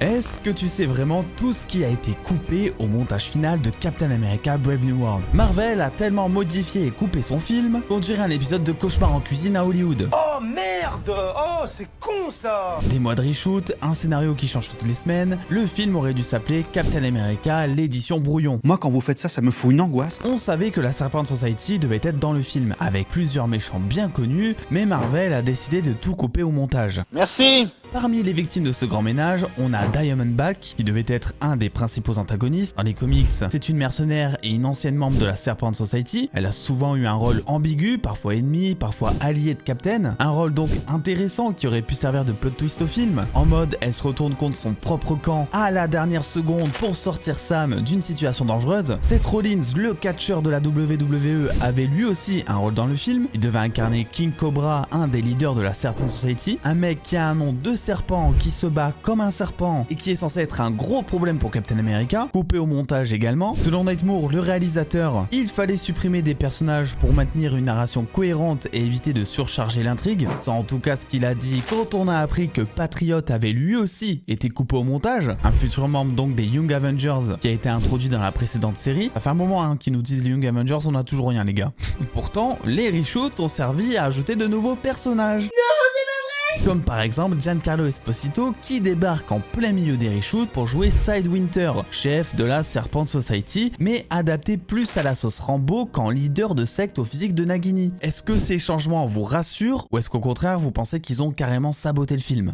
Est-ce que tu sais vraiment tout ce qui a été coupé au montage final de Captain America Brave New World? Marvel a tellement modifié et coupé son film qu'on dirait un épisode de Cauchemar en cuisine à Hollywood. Oh merde! Oh c'est con ça! Des mois de reshoot, un scénario qui change toutes les semaines, le film aurait dû s'appeler Captain America, l'édition brouillon. Moi, quand vous faites ça me fout une angoisse. On savait que la Serpent Society devait être dans le film, avec plusieurs méchants bien connus, mais Marvel a décidé de tout couper au montage. Merci. Parmi les victimes de ce grand ménage, on a Diamondback, qui devait être un des principaux antagonistes. Dans les comics, c'est une mercenaire et une ancienne membre de la Serpent Society. Elle a souvent eu un rôle ambigu, parfois ennemi, parfois allié de Captain. Un rôle donc intéressant qui aurait pu servir de plot twist au film. En mode, elle se retourne contre son propre camp à la dernière seconde pour sortir Sam d'une situation dangereuse. Seth Rollins, le catcheur de la WWE, avait lui aussi un rôle dans le film. Il devait incarner King Cobra, un des leaders de la Serpent Society. Un mec qui a un nom de serpent, qui se bat comme un serpent et qui est censé être un gros problème pour Captain America, coupé au montage également. Selon Nate Moore, le réalisateur, il fallait supprimer des personnages pour maintenir une narration cohérente et éviter de surcharger l'intrigue. C'est en tout cas ce qu'il a dit quand on a appris que Patriot avait lui aussi été coupé au montage, un futur membre donc des Young Avengers qui a été introduit dans la précédente série. Ça fait un moment qu'ils nous disent les Young Avengers, on a toujours rien les gars. Pourtant, les reshoots ont servi à ajouter de nouveaux personnages. Comme par exemple Giancarlo Esposito qui débarque en plein milieu des reshoots pour jouer Sidewinter, chef de la Serpent Society, mais adapté plus à la sauce Rambo qu'en leader de secte au physique de Nagini. Est-ce que ces changements vous rassurent ou est-ce qu'au contraire vous pensez qu'ils ont carrément saboté le film?